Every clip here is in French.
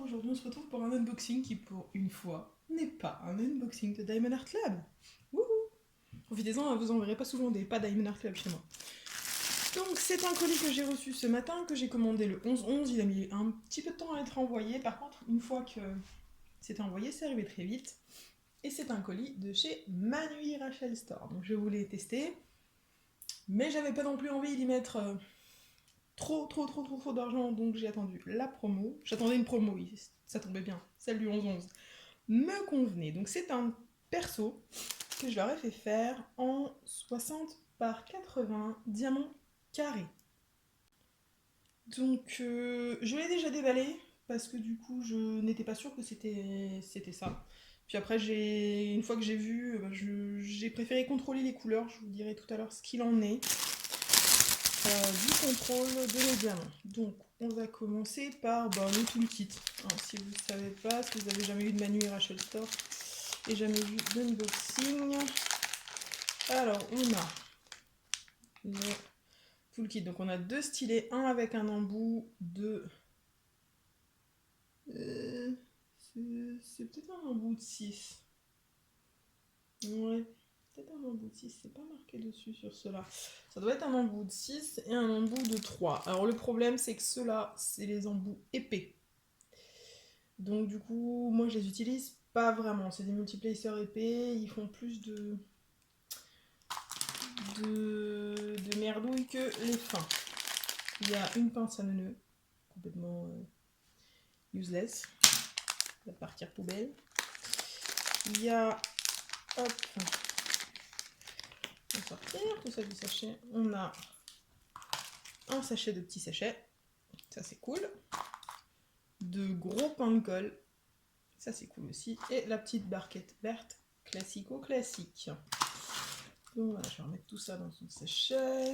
aujourd'hui on se retrouve pour un unboxing qui pour une fois n'est pas un unboxing de Diamond Art Club. Wouhou! Profitez-en, vous en verrez pas souvent des pas Diamond Art Club chez moi. Donc c'est un colis que j'ai reçu ce matin, que j'ai commandé le 11-11, il a mis un petit peu de temps à être envoyé, par contre une fois que c'était envoyé c'est arrivé très vite. Et c'est un colis de chez Manui Rachel Store, donc je voulais tester, mais j'avais pas non plus envie d'y mettre trop d'argent, donc j'ai attendu la promo. J'attendais une promo, oui, ça tombait bien, celle du 11-11 me convenait. Donc c'est un perso que je leur ai fait faire en 60 par 80 diamants carrés. Donc je l'ai déjà déballé parce que du coup je n'étais pas sûre que c'était ça. Puis après, une fois que j'ai vu, j'ai préféré contrôler les couleurs. Je vous dirai tout à l'heure ce qu'il en est du contrôle de mes diamants. Donc on va commencer par le toolkit. Alors, si vous ne savez pas, si vous n'avez jamais eu de Manui Rachel Store et jamais vu d'unboxing, alors on a le toolkit. Donc on a deux stylets, un avec un embout de... c'est peut-être un embout de 6. Ouais, peut-être un embout de 6, c'est pas marqué dessus sur ceux-là. Ça doit être un embout de 6 et un embout de 3. Alors le problème c'est que ceux-là, c'est les embouts épais. Donc du coup, moi je les utilise pas vraiment. C'est des multiplacers épais, ils font plus de merdouille que les fins. Il y a une pince à neuneux, complètement useless, va partir poubelle. Il y a, hop, on va sortir tout ça du sachet. On a un sachet de petits sachets, ça c'est cool. De gros pains de colle, ça c'est cool aussi. Et la petite barquette verte, classico-classique. Donc voilà, je vais remettre tout ça dans son sachet.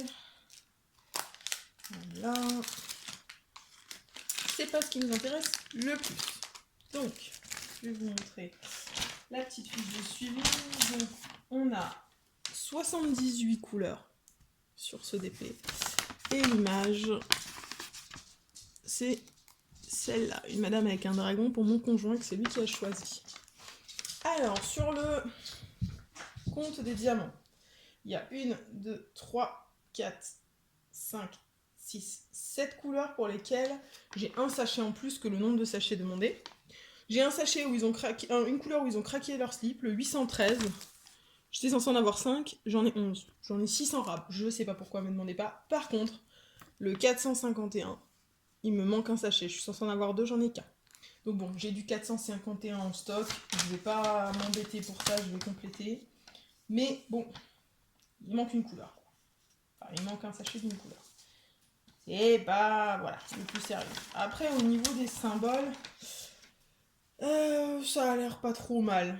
Voilà. C'est pas ce qui nous intéresse le plus. Donc, je vais vous montrer la petite fiche de suivi. Donc, on a 78 couleurs sur ce DP. Et l'image, c'est celle-là. Une madame avec un dragon pour mon conjoint, que c'est lui qui a choisi. Alors, sur le compte des diamants, il y a 1, 2, 3, 4, 5, 6, 7 couleurs pour lesquelles j'ai un sachet en plus que le nombre de sachets demandés. J'ai un sachet où ils ont craqué, une couleur où ils ont craqué leur slip, le 813. J'étais censée en avoir 5, j'en ai 11. J'en ai 6 en rab, je sais pas pourquoi, me demandez pas. Par contre, le 451, il me manque un sachet. Je suis censée en avoir 2, j'en ai qu'un. Donc bon, j'ai du 451 en stock. Je vais pas m'embêter pour ça, je vais compléter. Mais bon, il manque une couleur. Enfin, il manque un sachet d'une couleur. Et bah voilà, le plus sérieux. Après, au niveau des symboles, ça a l'air pas trop mal.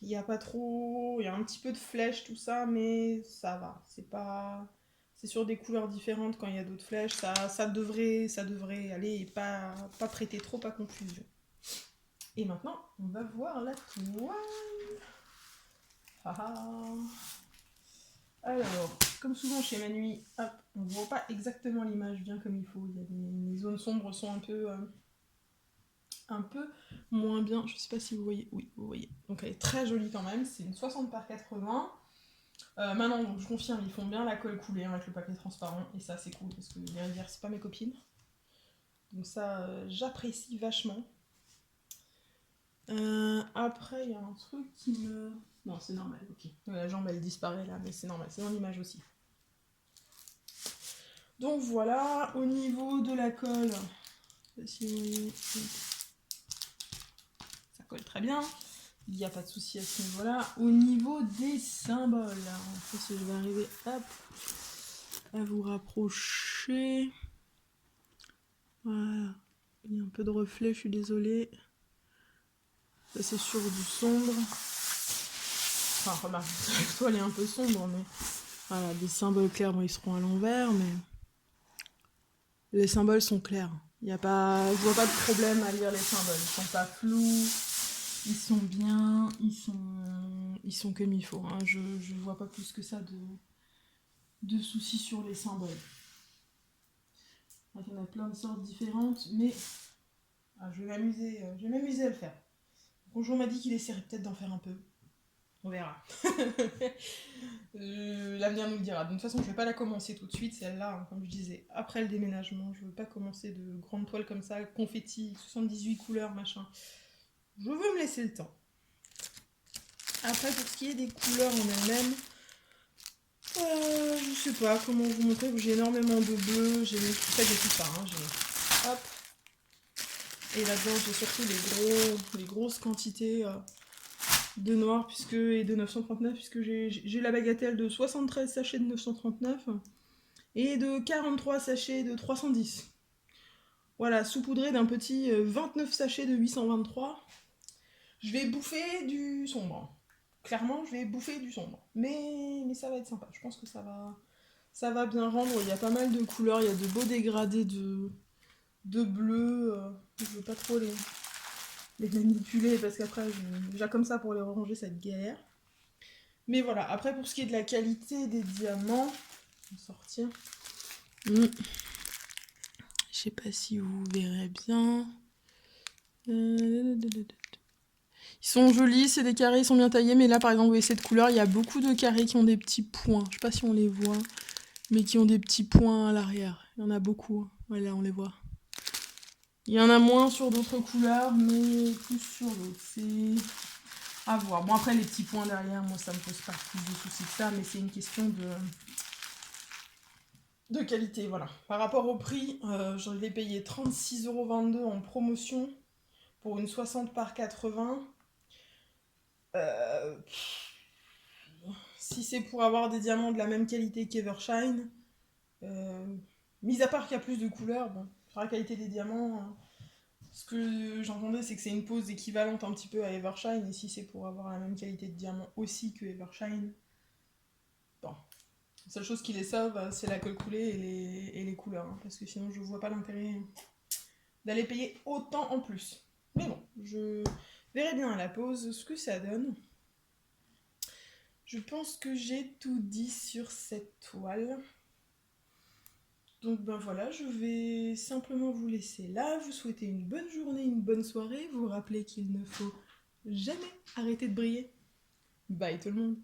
Il y a pas trop... Il y a un petit peu de flèches, tout ça, mais ça va. C'est pas... C'est sur des couleurs différentes quand il y a d'autres flèches. Ça devrait aller et pas prêter trop à confusion. Et maintenant, on va voir la toile. Alors, comme souvent chez Manui, hop, on ne voit pas exactement l'image bien comme il faut. Il y a les zones sombres sont un peu moins bien. Je sais pas si vous voyez. Oui, vous voyez. Donc elle est très jolie quand même. C'est une 60 par 80. Maintenant, donc, je confirme, ils font bien la colle coulée avec le papier transparent. Et ça, c'est cool parce que les rivières, c'est pas mes copines. Donc ça, j'apprécie vachement. Après, il y a un truc qui me... Non, c'est normal, ok. La jambe, elle disparaît là, mais c'est normal. C'est dans l'image aussi. Donc voilà, au niveau de la colle, si vous voyez, ça colle très bien. Il n'y a pas de souci à ce niveau-là. Au niveau des symboles, en fait, je vais arriver hop, à vous rapprocher. Voilà. Il y a un peu de reflet, je suis désolée. Là, c'est sur du sombre. Enfin, remarque, la toile est un peu sombre, mais voilà, des symboles clairs, bon, ils seront à l'envers, mais les symboles sont clairs. Il y a pas, je vois pas de problème à lire les symboles. Ils sont pas flous, ils sont bien, ils sont comme il faut. Hein. Je vois pas plus que ça de soucis sur les symboles. Il y en a plein de sortes différentes, mais Ah, je vais m'amuser à le faire. Mon conjoint m'a dit qu'il essaierait peut-être d'en faire un peu. On verra. L'avenir nous le dira. De toute façon, je vais pas la commencer tout de suite, celle-là, hein, comme je disais. Après le déménagement, je veux pas commencer de grandes toiles comme ça, confetti, 78 couleurs, machin. Je veux me laisser le temps. Après, pour ce qui est des couleurs en elles-mêmes, je sais pas comment vous montrer. J'ai énormément de bleu, j'ai tout ça, j'ai tout ça. Hein, hop. Et là-dedans, j'ai surtout les grosses quantités de noir et de 939, puisque j'ai la bagatelle de 73 sachets de 939 et de 43 sachets de 310. Voilà, saupoudré d'un petit 29 sachets de 823. Je vais bouffer du sombre. Clairement, je vais bouffer du sombre. Mais ça va être sympa. Je pense que ça va bien rendre. Il y a pas mal de couleurs. Il y a de beaux dégradés de bleu. Je veux pas trop les manipuler parce qu'après, déjà comme ça, pour les ranger, ça va être galère. Mais voilà. Après, pour ce qui est de la qualité des diamants, on va sortir. Je sais pas si vous verrez bien. Ils sont jolis, c'est des carrés, ils sont bien taillés, mais là par exemple, vous voyez cette couleur, il y a beaucoup de carrés qui ont des petits points. Je sais pas si on les voit, mais qui ont des petits points à l'arrière. Il y en a beaucoup. Voilà, on les voit. Il y en a moins sur d'autres couleurs, mais plus sur d'autres. C'est à voir. Bon, après, les petits points derrière, moi, ça me pose pas plus de soucis que ça, mais c'est une question de qualité, voilà. Par rapport au prix, je l'ai payé 36,22 € en promotion pour une 60 par 80. Si c'est pour avoir des diamants de la même qualité qu'Evershine, mis à part qu'il y a plus de couleurs, bon, sur la qualité des diamants, ce que j'entendais, c'est que c'est une pose équivalente un petit peu à Evershine, et si c'est pour avoir la même qualité de diamant aussi que Evershine, bon. La seule chose qui les sauve, c'est la colle coulée et les couleurs, hein, parce que sinon je vois pas l'intérêt d'aller payer autant en plus. Mais bon, je verrai bien à la pause ce que ça donne. Je pense que j'ai tout dit sur cette toile. Donc ben voilà, je vais simplement vous laisser là, vous souhaiter une bonne journée, une bonne soirée, vous rappeler qu'il ne faut jamais arrêter de briller. Bye tout le monde.